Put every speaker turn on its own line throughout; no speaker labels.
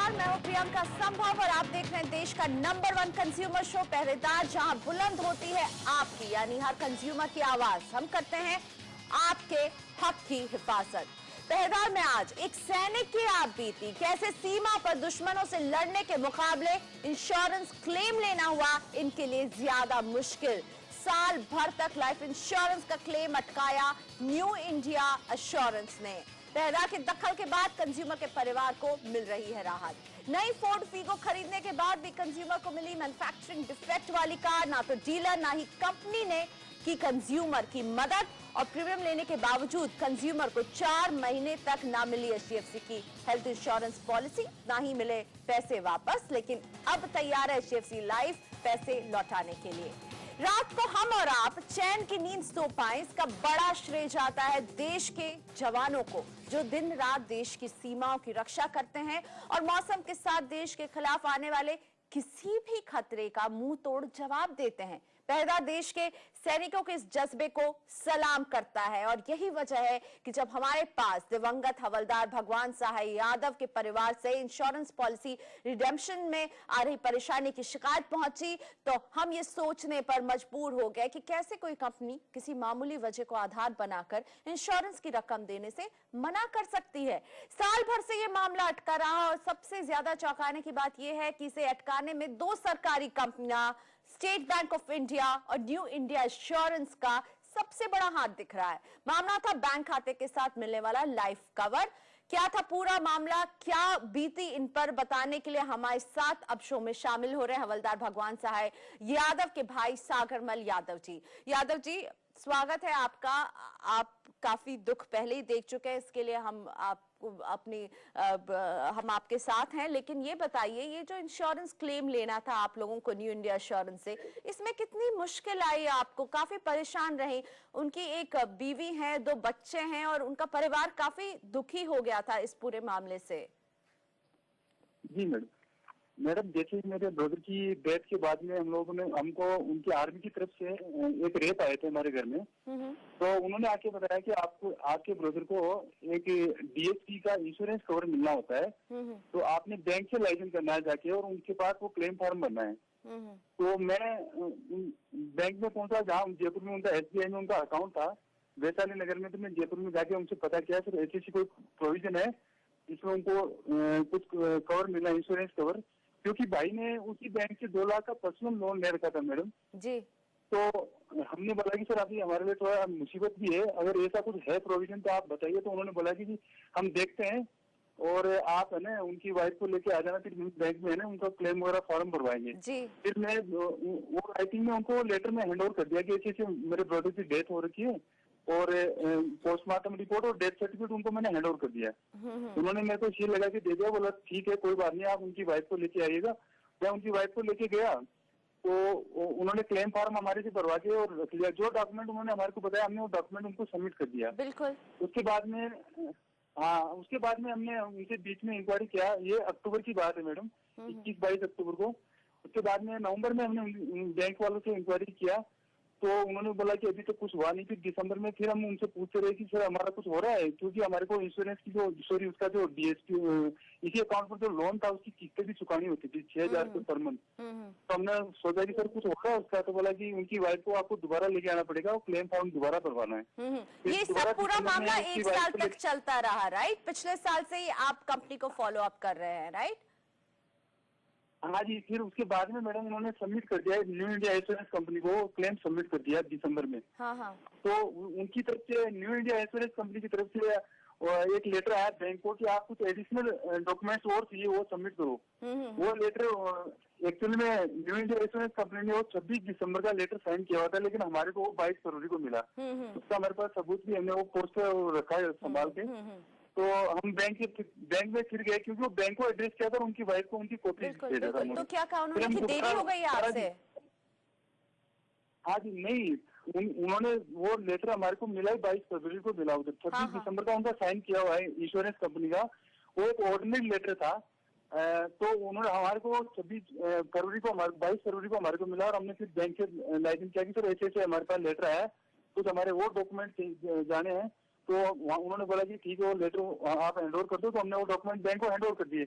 नमस्कार, मैं हूं प्रियंका संभव और आप देख रहे हैं देश का नंबर 1 कंज्यूमर शो पहरेदार, जहां बुलंद होती है आपकी यानी हर कंज्यूमर की आवाज। हम करते हैं आपके हक की हिफाजत। पहरेदार में आज एक सैनिक की आप बीती, कैसे सीमा पर दुश्मनों से लड़ने के मुकाबले इंश्योरेंस क्लेम लेना हुआ इनके लिए ज्यादा मुश्किल। साल भर तक लाइफ इंश्योरेंस का क्लेम अटकाया न्यू इंडिया एश्योरेंस ने। पहरेदार के दखल के बाद कंज्यूमर के परिवार को मिल रही है राहत। नई फोर्ड फीगो खरीदने के बाद भी कंज्यूमर को मिली मैन्युफैक्चरिंग डिफेक्ट वाली कार। ना तो डीलर ना ही कंपनी ने की कंज्यूमर की मदद और प्रीमियम लेने के बावजूद कंज्यूमर को 4 महीने तक ना मिली एचडीएफसी की हेल्थ इंश्योरेंस पॉलिसी, ना ही मिले पैसे वापस। लेकिन अब तैयार है एचडीएफसी लाइफ पैसे लौटाने के लिए। रात को हम और आप चैन की नींद सो पाएं, इसका बड़ा श्रेय जाता है देश के जवानों को, जो दिन रात देश की सीमाओं की रक्षा करते हैं और मौसम के साथ देश के खिलाफ आने वाले किसी भी खतरे का मुंह तोड़ जवाब देते हैं। पहरेदार देश के सैनिकों के इस जज्बे को सलाम करता है और यही वजह है कि जब हमारे पास दिवंगत हवलदार भगवान सहाय यादव के परिवार से इंश्योरेंस पॉलिसी रिडेम्पशन में आ रही परेशानी की शिकायत पहुंची, तो हम ये सोचने पर मजबूर हो गए कि कैसे कोई कंपनी किसी मामूली वजह को आधार बनाकर इंश्योरेंस की रकम देने से मना कर सकती है। साल भर से ये मामला अटका रहा और सबसे ज्यादा चौंकाने की बात यह है कि इसे अटकाने में 2 सरकारी कंपनियां, स्टेट बैंक ऑफ इंडिया और न्यू इंडिया एश्योरेंस का सबसे बड़ा हाथ दिख रहा है। मामला था बैंक खाते के साथ मिलने वाला लाइफ कवर। क्या था पूरा मामला, क्या बीती इन पर बताने के लिए हमारे साथ अब शो में शामिल हो रहे हैं हवलदार भगवान सहाय यादव के भाई सागरमल यादव जी। यादव जी, स्वागत है आपका। आप काफी दुख पहले ही देख चुके हैं, इसके लिए हम आपको हम आपके साथ हैं। लेकिन ये बताइए, ये जो इंश्योरेंस क्लेम लेना था आप लोगों को न्यू इंडिया एश्योरेंस से, इसमें कितनी मुश्किल आई आपको? काफी परेशान रही। उनकी एक बीवी है, 2 बच्चे हैं और उनका परिवार काफी दुखी हो गया था इस पूरे मामले से।
जी मैडम, जैसे मेरे ब्रदर की डेथ के बाद में हमको उनकी आर्मी की तरफ से एक रेप आए थे हमारे घर में। तो उन्होंने आके बताया कि आपके ब्रदर को एक डीएसपी का इंश्योरेंस कवर मिलना होता है, तो आपने बैंक से लाइसेंस करना है जाके और उनके पास वो क्लेम फॉर्म भरना है। तो मैं बैंक में पहुंचा, जहाँ जयपुर में उनका एसबीआई में उनका अकाउंट था, वैशाली नगर में। तो मैं जयपुर में जाके उनसे पता किया सर ऐसी कोई प्रोविजन है जिसमें उनको कुछ कवर मिला, इंश्योरेंस कवर, क्योंकि भाई ने उसी बैंक से 2 लाख का पर्सनल लोन ले रखा था मैडम जी। तो हमने बोला कि सर अभी हमारे लिए थोड़ा मुसीबत भी है, अगर ऐसा कुछ है प्रोविजन तो आप बताइए। तो उन्होंने बोला कि हम देखते हैं और आप है ना उनकी वाइफ को लेके आ जाना, फिर बैंक में है ना उनका क्लेम वगैरह फॉर्म भरवाएंगे। फिर मैं वो राइटिंग में उनको लेटर में हैंड ओवर कर दिया कि ऐसे मेरे ब्रदर की डेथ हो रखी है और पोस्टमार्टम रिपोर्ट और डेथ सर्टिफिकेट उनको मैंने हैंड ओवर कर दिया। उन्होंने मेरे को सील लगा के दे दिया। बोला ठीक है कोई बात नहीं, आप उनकी वाइफ को लेके आइएगा। मैं उनकी वाइफ को लेके गया तो उन्होंने क्लेम फॉर्म हमारे से भरवा के और रख लिया। जो डॉक्यूमेंट उन्होंने हमारे को बताया हमने वो डॉक्यूमेंट उनको सबमिट कर दिया। बिल्कुल। उसके बाद में हमने उनके बीच में इंक्वायरी किया। ये अक्टूबर की बात है मैडम, 21-22 अक्टूबर को। उसके बाद में नवंबर में हमने बैंक वालों से इंक्वायरी किया तो उन्होंने बोला कि अभी तो कुछ हुआ नहीं। फिर दिसंबर में फिर हम उनसे पूछते रहे कि सर हमारा कुछ हो रहा है, क्योंकि हमारे को इंश्योरेंस की उसका जो डीएसपी इसी अकाउंट पर जो लोन था उसकी किस्तें भी चुकानी होती थी 6,000 रुपये पर मंथ। तो हमने सोचा कि सर कुछ हो रहा है उसका। तो बोला कि उनकी वाइफ को आपको दोबारा लेके आना पड़ेगा और क्लेम फॉर्म दोबारा भरवाना है।
ये सब पूरा मामला 1 साल तक चलता रहा, राइट? पिछले साल से ही आप कंपनी को फॉलो अप कर रहे हैं, राइट?
हाँ जी। फिर उसके बाद में मैडम उन्होंने सबमिट कर दिया न्यू इंडिया एश्योरेंस कंपनी को, क्लेम सबमिट कर दिया दिसंबर में। हाँ। तो उनकी तरफ से न्यू इंडिया एश्योरेंस कंपनी की तरफ से एक लेटर आया बैंक को कि आप कुछ एडिशनल डॉक्यूमेंट्स और चाहिए वो सबमिट करो। वो लेटर एक्चुअली में न्यू इंडिया एश्योरेंस कंपनी ने वो 26 दिसंबर का लेटर साइन किया हुआ था, लेकिन हमारे को वो 22 फरवरी को मिला। उसका हमारे पास सबूत भी, हमने वो पोस्ट रखा है संभाल के। तो हम बैंक में फिर गए, क्योंकि वो बैंक को एड्रेस किया था और उनकी वाइफ को उनकी कॉपी दे दिया था।
तो क्या कहा उन्होंने कि देरी हो गई आपसे?
हाँ जी, नहीं, उन्होंने वो लेटर हमारे को मिला 22 फरवरी को मिला। उधर 26 दिसंबर का उनका साइन किया हुआ है इंश्योरेंस कंपनी का। वो एक ऑर्डिनरी लेटर था। तो उन्होंने हमारे को 22 फरवरी को हमारे को मिला और हमने फिर बैंक से लाइसेंस किया कि सर ऐसे हमारे पास लेटर आया, कुछ हमारे वो डॉक्यूमेंट जाने हैं। तो उन्होंने बोला कि ठीक है वो लेटर आप हैंड ओवर कर दो, तो हमने वो डॉक्यूमेंट बैंक को हैंड ओवर कर दिए।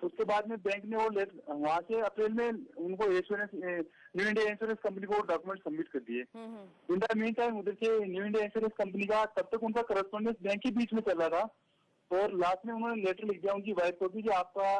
उसके बाद में बैंक ने वो लेटर वहाँ से अप्रैल में उनको insurance new India insurance company को डॉक्यूमेंट सबमिट कर दिए। इन द मीन टाइम उधर से न्यू इंडिया इंश्योरेंस कंपनी का तब तक उनका करस्पॉन्डेंस बैंक के बीच में चल रहा था, और लास्ट में उन्होंने लेटर लिख दिया उनकी वाइफ को भी कि आपका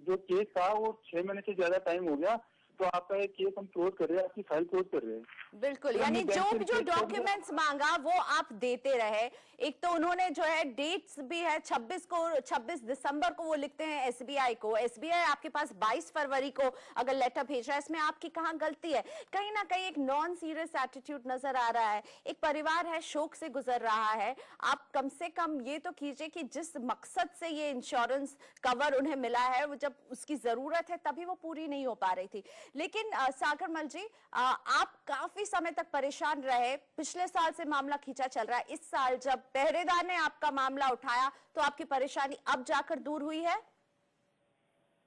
जो केस था वो 6 महीने से ज्यादा टाइम हो गया, तो आपका एक केस हम क्लोज कर रहे हैं, आपकी फाइल क्लोज कर रहे हैं।
बिल्कुल, यानी जो डॉक्यूमेंट्स मांगा वो आप देते रहे। एक तो उन्होंने जो है डेट्स भी है 26 दिसंबर को वो लिखते हैं एसबीआई को, एसबीआई आपके पास 22 फरवरी को अगर लेटर भेज रहा है, इसमें आपकी कहाँ गलती है? कहीं ना कहीं एक नॉन सीरियस एटीट्यूड नजर आ रहा है। एक परिवार है, शोक से गुजर रहा है, आप कम से कम ये तो कीजिए कि जिस मकसद से ये इंश्योरेंस कवर उन्हें मिला है, वो जब उसकी जरूरत है तभी वो पूरी नहीं हो पा रही थी। लेकिन सागरमल जी, आप काफी समय तक परेशान रहे, पिछले साल से मामला खींचा चल रहा है, इस साल जब पहरेदार ने आपका मामला उठाया तो आपकी परेशानी अब जाकर दूर हुई है?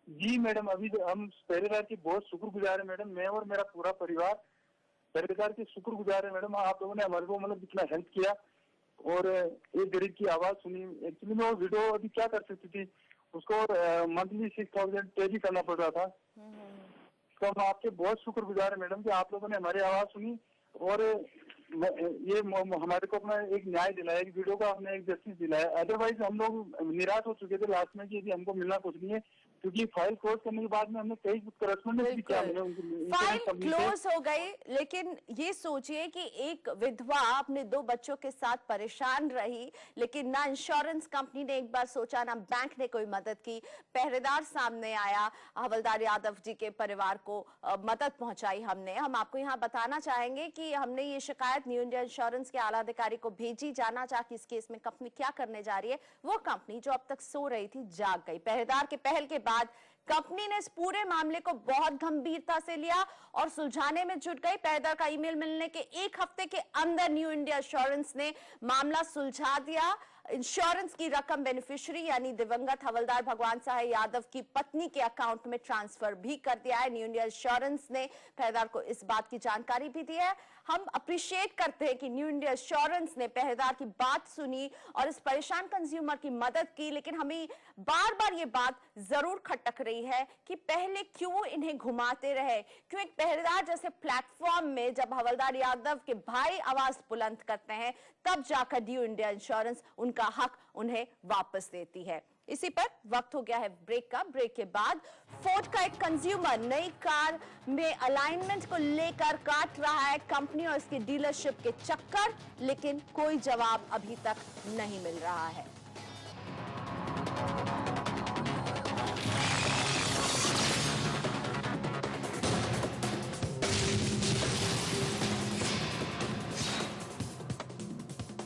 जी मैडम, अभी हम पहरेदार की बहुत शुक्रगुजार है मैडम, मैं और मेरा पूरा परिवार पहरेदार के शुक्रगुजार है मैडम। आप लोगों ने हमारे को मतलब इतना हेल्प किया और एक गरीब की आवाज सुनी। एक्चुअली में वो विडो अभी क्या कर सकती थी, उसको मंथली 6000 पे भी करना पड़ रहा था। तो हम आपके बहुत शुक्रगुजार है मैडम कि आप लोगों ने हमारी आवाज सुनी और ये हमारे को अपना एक न्याय दिलाया, एक वीडियो का आपने एक जस्टिस दिलाया। अदरवाइज हम लोग निराश हो चुके थे लास्ट में कि हमको मिलना कुछ नहीं है, क्योंकि फाइल क्लोज करने के बाद में हमने कई करस्पॉन्डेंस भी किया।
फाइल क्लोज हो गई, लेकिन ये सोचिए कि एक विधवा अपने 2 बच्चों के साथ परेशान रही, लेकिन ना इंश्योरेंस कंपनी ने एक बार सोचा, ना बैंक ने कोई मदद की। पहरेदार सामने आया, हवलदार यादव जी के परिवार को मदद पहुंचाई हमने। हम आपको यहाँ बताना चाहेंगे कि हमने ये शिकायत न्यू इंडिया इंश्योरेंस के आला अधिकारी को भेजी, जाना चाह कि इस केस में कंपनी क्या करने जा रही है। वो कंपनी जो अब तक सो रही थी जाग गई। पहरेदार के पहल के बाद कंपनी ने इस पूरे मामले को बहुत गंभीरता से लिया और सुलझाने में जुट गई। पहरेदार का ईमेल मिलने के 1 हफ्ते के अंदर न्यू इंडिया इंश्योरेंस ने मामला सुलझा दिया। इंश्योरेंस की रकम बेनिफिशियरी यानी दिवंगत हवलदार भगवान साहब यादव की पत्नी के अकाउंट में ट्रांसफर भी कर दिया है। न्यू इंडिया इंश्योरेंस ने पहरेदार को इस बात की जानकारी भी दी है। हम अप्रिशिएट करते हैं कि न्यू इंडिया इंश्योरेंस ने पहरेदार की बात सुनी और इस परेशान कंज्यूमर की मदद की, लेकिन हमें बार बार ये बात जरूर खटक रही है कि पहले क्यों इन्हें घुमाते रहे, क्यों एक पहरेदार जैसे प्लेटफॉर्म में जब हवलदार यादव के भाई आवाज बुलंद करते हैं तब जाकर न्यू इंडिया इंश्योरेंस उनका हक उन्हें वापस देती है। इसी पर वक्त हो गया है ब्रेक का। ब्रेक के बाद फोर्ड का एक कंज्यूमर नई कार में अलाइनमेंट को लेकर काट रहा है कंपनी और इसके डीलरशिप के चक्कर, लेकिन कोई जवाब अभी तक नहीं मिल रहा है।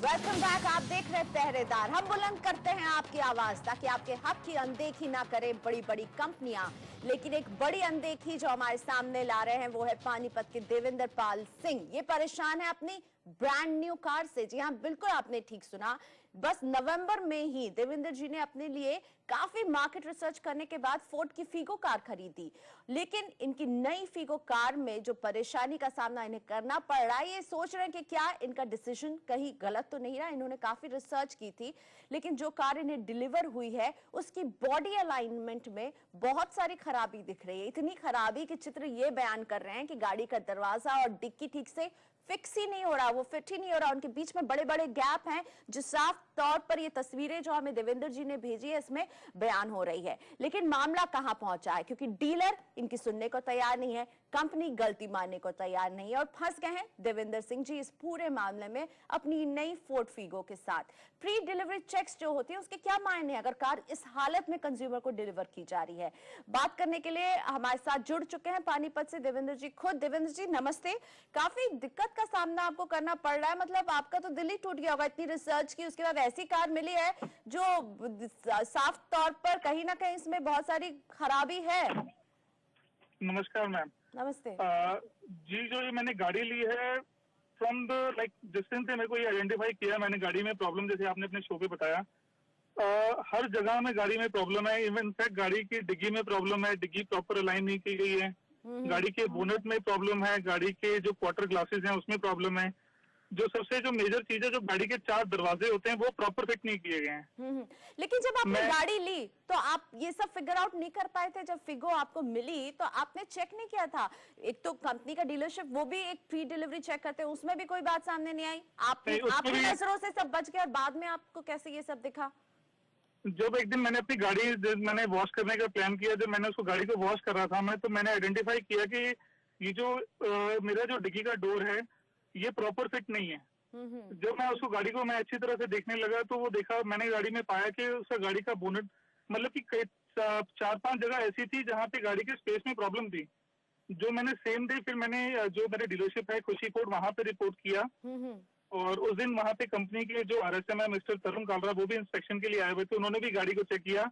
Welcome back. आप देख रहे हैं पहरेदार। हम बुलंद करते हैं आपकी आवाज ताकि आपके हक की अनदेखी ना करें बड़ी बड़ी कंपनियां, लेकिन एक बड़ी अनदेखी जो हमारे सामने ला रहे हैं वो है पानीपत के देवेंद्र पाल सिंह। ये परेशान है अपनी ब्रांड न्यू कार से। जी हाँ, बिल्कुल आपने ठीक सुना। बस नवंबर में ही देवेंद्र जी ने अपने लिए काफी मार्केट रिसर्च करने के बाद फोर्ड की फीगो कार खरीदी, लेकिन इनकी नई फीगो कार में जो परेशानी का सामना इन्हें करना पड़ रहा है, ये सोच रहे हैं कि क्या इनका डिसीजन कहीं गलत तो नहीं रहा। इन्होंने काफी रिसर्च की थी, लेकिन जो कार इन्हें डिलीवर हुई है उसकी बॉडी अलाइनमेंट में बहुत सारी खराबी दिख रही है। इतनी खराबी कि चित्र ये बयान कर रहे हैं कि गाड़ी का दरवाजा और डिक्की ठीक से फिक्स ही नहीं हो रहा, वो फिट ही नहीं हो रहा, उनके बीच में बड़े बड़े गैप हैं, जो साफ तौर पर ये तस्वीरें जो हमें देवेंद्र जी ने भेजी है इसमें बयान हो रही है। लेकिन मामला कहां पहुंचा है, क्योंकि डीलर इनकी सुनने को तैयार नहीं है, कंपनी गलती मानने को तैयार नहीं है और फंस गए हैं देवेंद्र सिंह जी इस पूरे मामले में अपनी नई फोर्ड फीगो के साथ। प्री डिलीवरी चेक्स जो होती है उसके क्या मायने अगर कार इस हालत में कंज्यूमर को डिलीवर की जा रही है। बात करने के लिए हमारे साथ जुड़ चुके हैं पानीपत से देवेंद्र जी खुद। देवेंद्र जी नमस्ते। काफी दिक्कत का सामना आपको करना पड़ रहा है, मतलब आपका तो दिल ही टूट गया होगा, इतनी रिसर्च की उसके बाद ऐसी कार मिली है जो साफ तौर पर कहीं ना कहीं इसमें बहुत सारी खराबी है।
नमस्कार मैम।
नमस्ते
जी, जो ये मैंने गाड़ी ली है फ्रॉम द डिस्टेंस से मेरे को ये आइडेंटिफाई किया मैंने गाड़ी में प्रॉब्लम, जैसे आपने अपने शो पे बताया। हर जगह में गाड़ी में प्रॉब्लम है, इवन फैक्ट गाड़ी की डिग्गी में प्रॉब्लम है, डिग्गी प्रॉपर अलाइन नहीं की गई है, गाड़ी के बोनेट में प्रॉब्लम है, गाड़ी के जो क्वार्टर ग्लासेस हैं उसमें प्रॉब्लम है, जो सबसे जो मेजर चीज है, जो गाड़ी के 4 दरवाजे होते हैं वो प्रॉपर फिट नहीं किए गए हैं।
लेकिन जब आपने गाड़ी ली तो आप ये सब फिगर आउट नहीं कर पाए थे? जब फिगो आपको मिली तो आपने चेक नहीं किया था? एक तो कंपनी का डीलरशिप वो भी एक प्री डिलीवरी चेक करते हैं, उसमें भी कोई बात सामने नहीं आई? आपकी नजरों से सब बच गया और बाद में आपको कैसे ये सब दिखा?
जब एक दिन मैंने अपनी गाड़ी मैंने वॉश करने का प्लान किया, जब मैंने उसको गाड़ी को वॉश कर रहा था तो मैंने आइडेंटिफाई किया कि ये जो मेरा जो डिग्गी का डोर है ये प्रॉपर फिट नहीं है। जब मैं उसको गाड़ी को मैं अच्छी तरह से देखने लगा तो वो देखा, मैंने गाड़ी में पाया कि उसका गाड़ी का बोनेट मतलब कि 4-5 जगह ऐसी थी जहाँ पे गाड़ी के स्पेस में प्रॉब्लम थी। जो मैंने सेम डे फिर मैंने जो मेरे डीलरशिप है खुशी कोड वहां पे रिपोर्ट किया, और उस दिन वहां पे कंपनी के जो RSM है मिस्टर तरुण कालरा, वो भी इंस्पेक्शन के लिए आए हुए थे। उन्होंने भी गाड़ी को चेक किया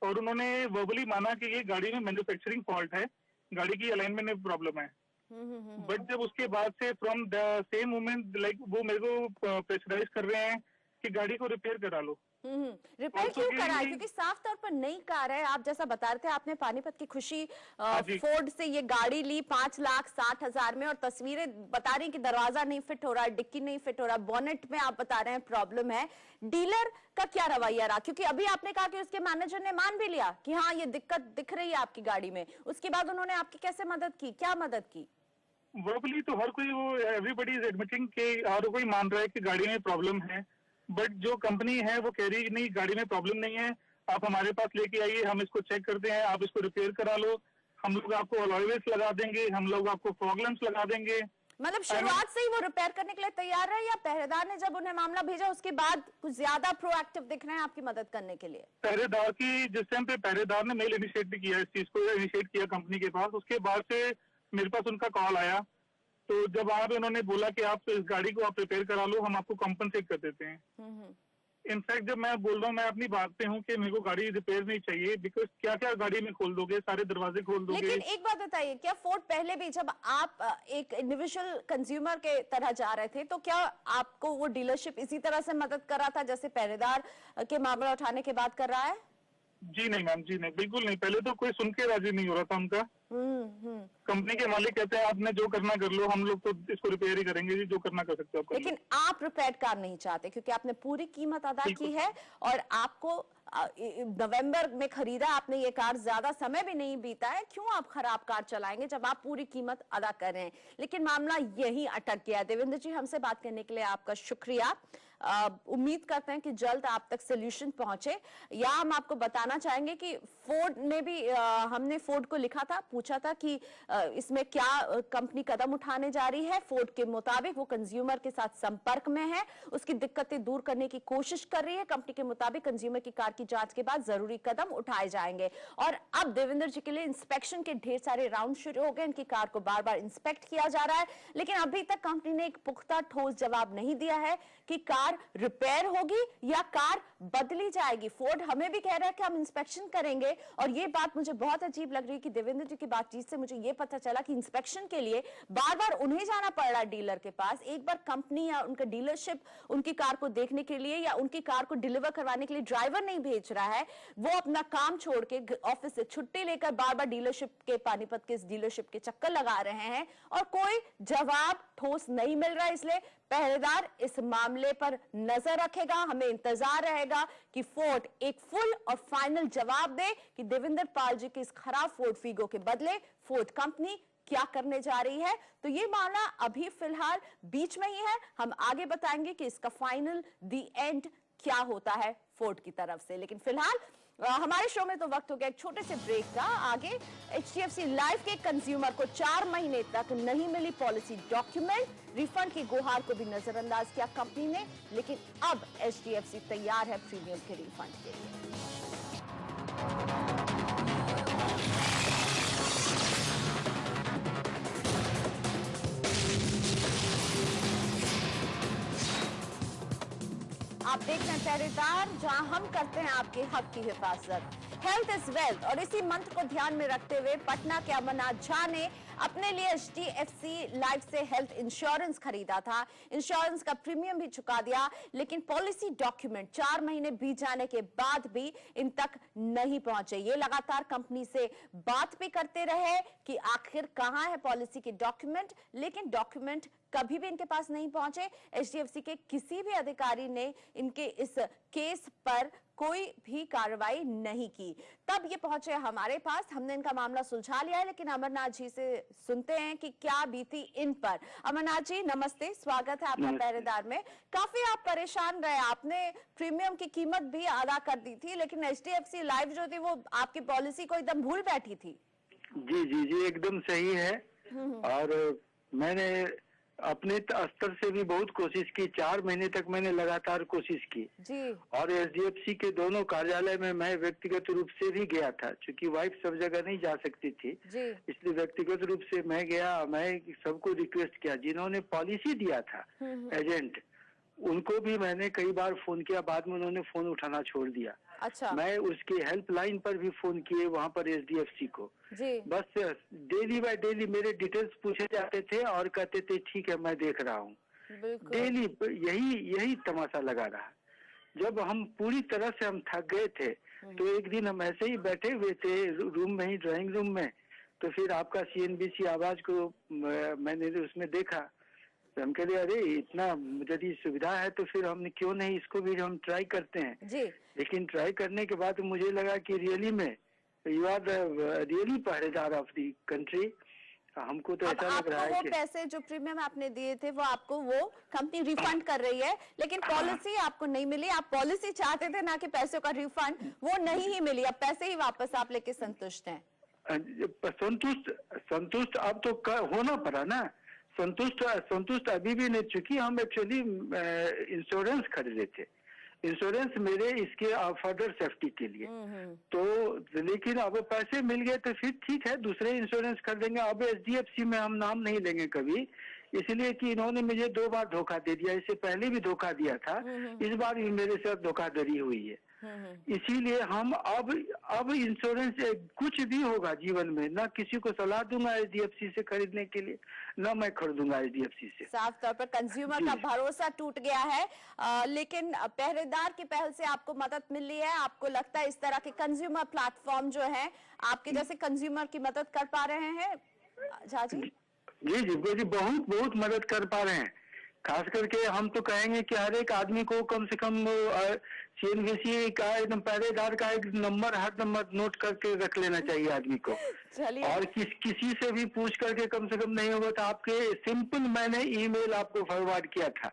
और उन्होंने वर्बली माना कि ये गाड़ी में मैन्युफैक्चरिंग फॉल्ट है, गाड़ी की अलाइनमेंट में प्रॉब्लम है। बट जब उसके बाद से from the same moment like वो मेरे को प्रेशराइज कर रहे हैं कि गाड़ी को रिपेयर करा लो।
रिपेयर क्यों कराए? क्योंकि साफ तौर पर नई कार है। आप जैसा बता रहे थे, आपने पानीपत की खुशी फोर्ड से ये गाड़ी ली 5,60,000 में, और तस्वीरें बता रही कि दरवाजा नहीं फिट हो रहा है, डिक्की नहीं फिट हो रहा, बोनेट में आप बता रहे हैं प्रॉब्लम है। डीलर का क्या रवैया रहा? क्योंकि अभी आपने कहा कि उसके मैनेजर ने मान भी लिया कि हाँ ये दिक्कत दिख रही है आपकी गाड़ी में, उसके बाद उन्होंने आपकी कैसे मदद की, क्या मदद की?
वर्बली तो हर कोई, वो एवरीबडी इज एडमिटिंग कि हर कोई मान रहा है कि गाड़ी में प्रॉब्लम है, बट जो कंपनी है वो कह रही है नहीं गाड़ी में प्रॉब्लम नहीं है, आप हमारे पास लेके आइए, हम इसको चेक करते हैं, आप इसको रिपेयर करा लो, हम लोग आपको अलॉय व्हील्स लगा देंगे, हम लोग आपको फॉग लैंप्स लगा देंगे।
मतलब शुरुआत से ही वो रिपेयर करने के लिए तैयार रहे, या पहरेदार ने जब उन्हें मामला भेजा उसके बाद कुछ ज्यादा प्रोएक्टिव दिख रहे हैं आपकी मदद करने के लिए?
पहरेदार की जिस टाइम पे पहरेदार ने मेल इनिशिएट किया, इस चीज को इनिशिएट किया कंपनी के पास, उसके बाद से मेरे पास उनका कॉल आया। तो जब आप उन्होंने बोला कि आप इस गाड़ी को आप रिपेयर करा लो, हम आपको कॉम्पनसेट कर देते हैं। इनफैक्ट जब मैं बोल रहा हूँ, मैं अपनी बात पे हूँ कि मेरे को गाड़ी रिपेयर नहीं चाहिए, बिकॉज क्या क्या गाड़ी में खोल दोगे, सारे दरवाजे खोल दोगे।
लेकिन एक बात बताइए, क्या फोर्ड पहले भी जब आप एक इंडिविजुअल कंज्यूमर के तरह जा रहे थे तो क्या आपको वो डीलरशिप इसी तरह से मदद कर रहा था जैसे पहरेदार के मामला उठाने के बाद कर रहा है?
जी नहीं मैम, जी नहीं, बिल्कुल नहीं। पहले तो कोई सुन के राजी नहीं हो रहा था उनका। कंपनी के मालिक कहते हैं आपने जो करना कर लो, हम लोग तो इसको रिपेयर ही करेंगे जी, जो करना कर सकते हो आप।
लेकिन आप रिपेयर कार नहीं चाहते क्योंकि आपने पूरी कीमत अदा की है और आपको नवंबर में खरीदा आपने ये कार, ज्यादा समय भी नहीं बीता है, क्यों आप खराब कार चलाएंगे जब आप पूरी कीमत अदा कर रहे हैं? लेकिन मामला यही अटक गया। देवेंद्र जी, हमसे बात करने के लिए आपका शुक्रिया। उम्मीद करते हैं कि जल्द आप तक सोल्यूशन पहुंचे। या हम आपको बताना चाहेंगे कि फोर्ड ने भी हमने फोर्ड को लिखा था, पूछा था कि इसमें क्या कंपनी कदम उठाने जा रही है। फोर्ड के मुताबिक वो कंज्यूमर के साथ संपर्क में है, उसकी दिक्कतें दूर करने की कोशिश कर रही है। कंपनी के मुताबिक कंज्यूमर की कार की जांच के बाद जरूरी कदम उठाए जाएंगे। और अब देवेंद्र जी के लिए इंस्पेक्शन के ढेर सारे राउंड शुरू हो गए। इनकी कार को बार बार इंस्पेक्ट किया जा रहा है, लेकिन अभी तक कंपनी ने एक पुख्ता ठोस जवाब नहीं दिया है कि कार रिपेयर होगी या कार बदली जाएगी। फोर्ड हमें भी कह रहा है कि हम इंस्पेक्शन करेंगे, और ये बात मुझे बहुत अजीब लग रही है कि देवेंद्र जी की बातचीत से मुझे ये पता चला कि इंस्पेक्शन के लिए बार बार उन्हें जाना पड़ रहा है डीलर के पास। एक बार कंपनी या उनका डीलरशिप उनकी कार को देखने के लिए या उनकी कार को डिलीवर करवाने के लिए ड्राइवर नहीं भेज रहा है, वो अपना काम छोड़ के ऑफिस से छुट्टी लेकर बार बार डीलरशिप के, पानीपत के डीलरशिप के चक्कर लगा रहे हैं और कोई जवाब ठोस नहीं मिल रहा है। इसलिए पहरेदार इस मामले पर नजर रखेगा। हमें इंतजार रहेगा कि फोर्ड एक फुल और फाइनल जवाब दे कि देवेंद्र पाल जी की इस खराब फोर्ड फीगो के बदले फोर्ड कंपनी क्या करने जा रही है। तो ये मामला अभी फिलहाल बीच में ही है। हम आगे बताएंगे कि इसका फाइनल द एंड क्या होता है फोर्ड की तरफ से। लेकिन फिलहाल हमारे शो में तो वक्त हो गया एक छोटे से ब्रेक का। आगे HDFC लाइफ के कंज्यूमर को 4 महीने तक नहीं मिली पॉलिसी डॉक्यूमेंट, रिफंड की गुहार को भी नजरअंदाज किया कंपनी ने, लेकिन अब HDFC तैयार है प्रीमियम के रिफंड के लिए। आप देख रहे हैं पहरेदार, जहां हम करते हैं आपके हक की हिफाजत। हेल्थ इज वेल्थ, और इसी मंत्र को ध्यान में रखते हुए पटना के अमरनाथ झा ने अपने लिए HDFC लाइफ से हेल्थ इंश्योरेंस खरीदा था। इंश्योरेंस का प्रीमियम भी चुका दिया, लेकिन पॉलिसी डॉक्यूमेंट 4 महीने बीत जाने के बाद भी इन तक नहीं पहुंचे। ये लगातार कंपनी से बात भी करते रहे कि आखिर कहां है पॉलिसी के डॉक्यूमेंट, लेकिन डॉक्यूमेंट कभी भी इनके पास नहीं पहुंचे। एचडीएफसी के किसी भी अधिकारी ने इनके इस केस पर कोई भी कार्रवाई नहीं की। तब ये पहुंचे हमारे पास, हमने इनका मामला सुलझा लिया है। लेकिन अमरनाथ जी से सुनते हैं कि क्या बीती इन पर। अमरनाथ जी नमस्ते, स्वागत है आपका पहरेदार में। काफी आप परेशान रहे, आपने प्रीमियम की कीमत भी अदा कर दी थी, लेकिन एचडीएफसी लाइफ जो थी वो आपकी पॉलिसी को एकदम भूल बैठी थी।
जी जी जी, एकदम सही है। और मैंने अपने स्तर से भी बहुत कोशिश की, 4 महीने तक मैंने लगातार कोशिश की
जी।
और एसडीएफसी के दोनों कार्यालय में मैं व्यक्तिगत रूप से भी गया था, क्योंकि वाइफ सब जगह नहीं जा सकती थी
जी।
इसलिए व्यक्तिगत रूप से मैं गया। मैं सबको रिक्वेस्ट किया, जिन्होंने पॉलिसी दिया था एजेंट, उनको भी मैंने कई बार फोन किया, बाद में उन्होंने फोन उठाना छोड़ दिया।
अच्छा।
मैं उसकी हेल्पलाइन पर भी फोन किए वहाँ पर एसडीएफसी को
जी।
बस डेली बाय डेली मेरे डिटेल्स पूछे जाते थे और कहते थे ठीक है मैं देख रहा हूँ। डेली यही तमाशा लगा रहा। जब हम पूरी तरह से हम थक गए थे तो एक दिन हम ऐसे ही बैठे हुए थे रूम में ही, ड्राइंग रूम में, तो फिर आपका सीएनबीसी आवाज को मैंने उसमें देखा। तो हम कहते अरे इतना यदि सुविधा है तो फिर हम क्यों नहीं इसको भी हम ट्राई करते हैं
जी।
लेकिन ट्राई करने के बाद मुझे लगा कि रियली में यू आर द रियली पहरेदार ऑफ द कंट्री। हमको तो ऐसा लग रहा है
वो
कि
पैसे जो प्रीमियम आपने दिए थे वो आपको वो कंपनी रिफंड कर रही है, लेकिन पॉलिसी आपको नहीं मिली। आप पॉलिसी चाहते थे ना कि पैसों का रिफंड, वो नहीं ही मिली। अब पैसे ही वापस आप लेके संतुष्ट हैं?
संतुष्ट अब तो होना पड़ा ना। संतुष्ट अभी भी नहीं, चूंकि हम एक्चुअली इंश्योरेंस खरीदे थे, इंश्योरेंस मेरे इसके फर्दर सेफ्टी के लिए। तो लेकिन अब पैसे मिल गए तो फिर ठीक है, दूसरे इंश्योरेंस कर देंगे। अब एचडीएफसी में हम नाम नहीं लेंगे कभी, इसलिए कि इन्होंने मुझे 2 बार धोखा दे दिया। इससे पहले भी धोखा दिया था, इस बार भी मेरे साथ धोखाधड़ी हुई है। इसीलिए हम अब इंश्योरेंस कुछ भी होगा जीवन में, ना किसी को सलाह दूंगा एचडीएफसी से खरीदने के लिए, ना मैं खरीदूंगा एचडीएफसी से।
साफ तौर पर कंज्यूमर का भरोसा टूट गया है। लेकिन पहरेदार की पहल से आपको मदद मिली है। आपको लगता है इस तरह के कंज्यूमर प्लेटफॉर्म जो है आपके जैसे कंज्यूमर की मदद कर पा रहे हैं? झा जी
जी जी जी, बहुत बहुत मदद कर पा रहे हैं। खास करके हम तो कहेंगे कि हर एक आदमी को कम से कम सीएनबीसी का एकदम पहरेदार का एक नंबर, हर नंबर नोट करके रख लेना चाहिए आदमी को। और किसी से भी पूछ करके कम से कम नहीं होगा तो आपके सिंपल मैंने ईमेल आपको फॉरवर्ड किया था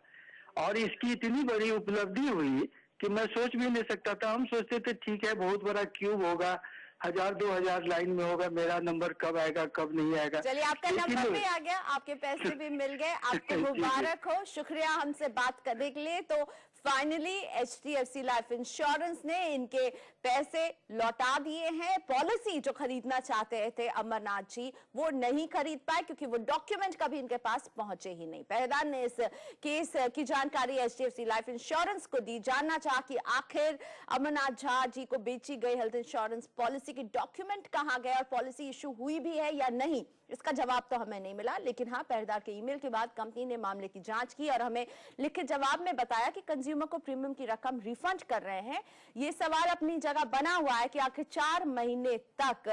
और इसकी इतनी बड़ी उपलब्धि हुई कि मैं सोच भी नहीं सकता था। हम सोचते थे ठीक है बहुत बड़ा क्यूब होगा, 1000-2000 लाइन में होगा, मेरा नंबर कब आएगा कब नहीं आएगा।
चलिए आपका नंबर भी आ गया, आपके पैसे भी मिल गए, आपको मुबारक हो। शुक्रिया हमसे बात करने के लिए। तो फाइनली एचडीएफसी लाइफ इंश्योरेंस ने इनके पैसे लौटा दिए हैं। पॉलिसी जो खरीदना चाहते थे अमरनाथ जी वो नहीं खरीद पाए क्योंकि वो डॉक्यूमेंट कभी इनके पास पहुंचे ही नहीं। पहरेदार ने इस केस की जानकारी एचडीएफसी लाइफ इंश्योरेंस को दी, जानना चाहा कि आखिर अमरनाथ झा जी को बेची गई हेल्थ इंश्योरेंस पॉलिसी की डॉक्यूमेंट कहां गए और पॉलिसी इशू हुई भी है या नहीं, इसका जवाब तो हमें नहीं मिला। लेकिन हाँ, पहरेदार के ईमेल के बाद कंपनी ने मामले की जांच की और हमें लिखित जवाब में बताया कि कंज्यूमर को प्रीमियम की रकम रिफंड कर रहे हैं। ये सवाल अपनी जगह बना हुआ है कि आखिर 4 महीने तक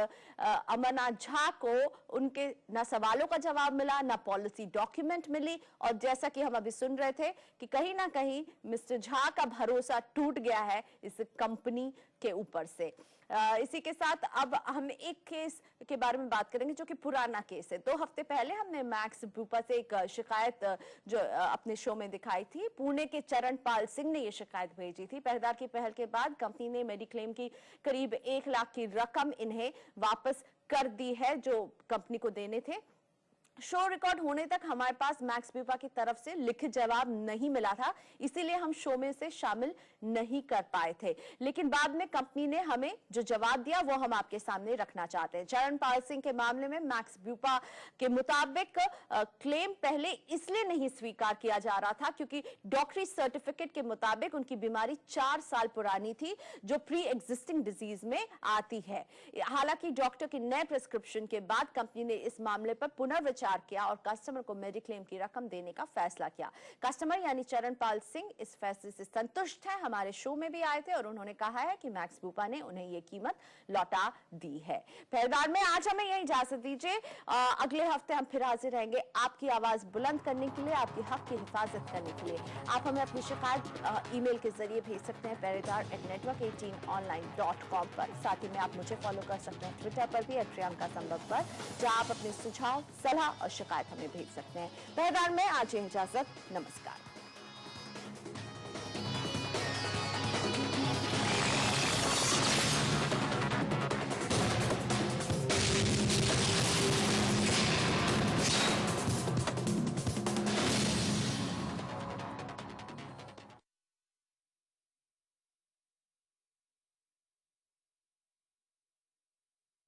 अमरनाथ झा को उनके न सवालों का जवाब मिला, न पॉलिसी डॉक्यूमेंट मिली। और जैसा कि हम अभी सुन रहे थे कि कहीं ना कहीं मिस्टर झा का भरोसा टूट गया है इस कंपनी के ऊपर से। इसी के साथ अब हम एक केस के बारे में बात करेंगे जो कि पुराना केस है। 2 हफ्ते पहले हमने मैक्स ब्यूपा से एक शिकायत जो अपने शो में दिखाई थी। पुणे के चरणपाल सिंह ने ये शिकायत भेजी थी। पहरेदार की पहल के बाद कंपनी ने मेडिक्लेम की करीब 1 लाख की रकम इन्हें वापस कर दी है जो कंपनी को देने थे। शो रिकॉर्ड होने तक हमारे पास मैक्स ब्यूपा की तरफ से लिखित जवाब नहीं मिला था, इसीलिए हम शो में से शामिल नहीं कर पाए थे। लेकिन बाद में कंपनी ने हमें जो जवाब दिया वो हम आपके सामने रखना चाहते हैं। चरणपाल सिंह के मामले में मैक्स ब्यूपा के मुताबिक क्लेम पहले इसलिए नहीं स्वीकार किया जा रहा था क्योंकि डॉक्टरी सर्टिफिकेट के मुताबिक उनकी बीमारी 4 साल पुरानी थी जो प्री एग्जिस्टिंग डिजीज में आती है। हालांकि डॉक्टर के नए प्रिस्क्रिप्शन के बाद कंपनी ने इस मामले पर पुनर्विचार विचार किया और कस्टमर को मेडिक्लेम की रकम देने का फैसला किया। कस्टमर यानी चरणपाल सिंह इस फैसले से संतुष्ट है। हमारे शो में भी आए थे और उन्होंने कहा है कि मैक्स बूपा ने उन्हें ये कीमत लौटा दी है। पहरेदार में आज हमें यही इजाजत दीजिए। अगले हफ्ते हम फिर हाजिर रहेंगे आपकी आवाज बुलंद करने के लिए, आपके हक की हिफाजत करने के लिए। आप हमें अपनी शिकायत ईमेल के जरिए भेज सकते हैं pehredaar@network18online.com पर। साथ ही में आप मुझे फॉलो कर सकते हैं ट्विटर पर भी @प्रियंका संभव पर, जहां आप अपने सुझाव, सलाह और शिकायत हमें भेज सकते हैं। पहरेदार में आज इजाजत, नमस्कार।